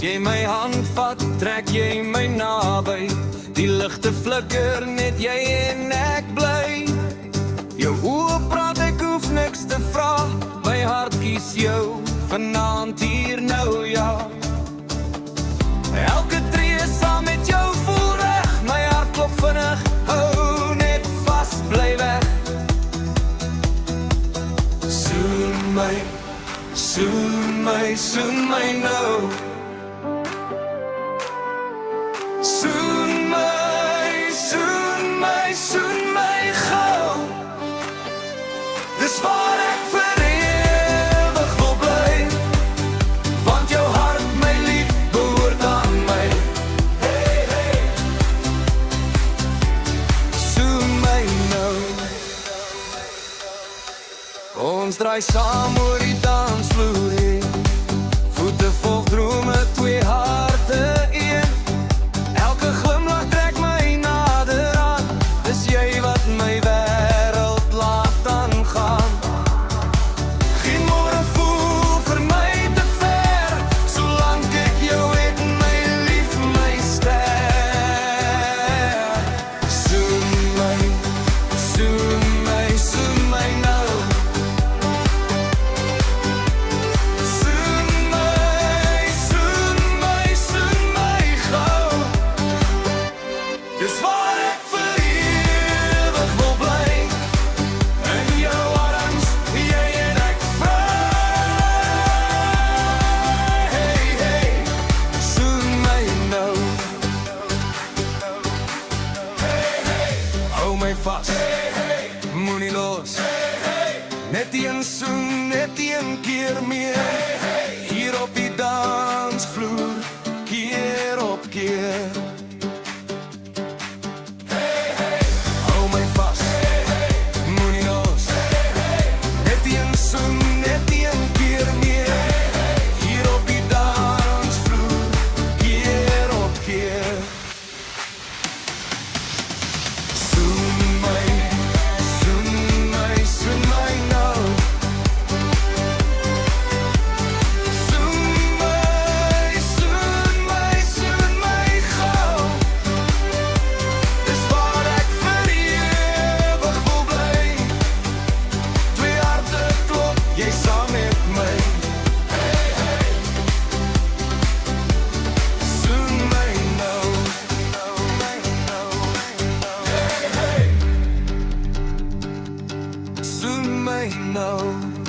jy my hand vat, trek jy my naby. Die ligte flikker, net jy en ek bly. Jou oë praat, ek hoef niks te vra. My hart kies jou, vanaand hier nou, ja. Elke tree saam met jou voel reg. My hart klop vinnig, hou net vas, bly weg. Soen my, soen my, soen my nou. Soen my, soen my, soen my gauw. Dis waar ek vir ewig wil bly, want jou hart, my lief, behoort aan my. Hey, hey. Soen my nou. Ons draai saam oor die dansvloer heen. Voete volg drome, twee harte een. Elke glimlach trek my nader aan. Dis jy wat my wêreld laat aangaan. Geen môre voel vir my te ver, solank ek jou het, my lief, my ster. Soen my, soen my, soen my nou. Dis waar ek vir ewig wil bly, in jou arms, jy en ek vry. Hey, hey, soen my nou. Hey, hey, hou my vas, hey, hey, moenie los. Hey, hey, net een soen, net een keer meer. Hey, hey, hier op die dansvloer, keer op keer. Soon may know.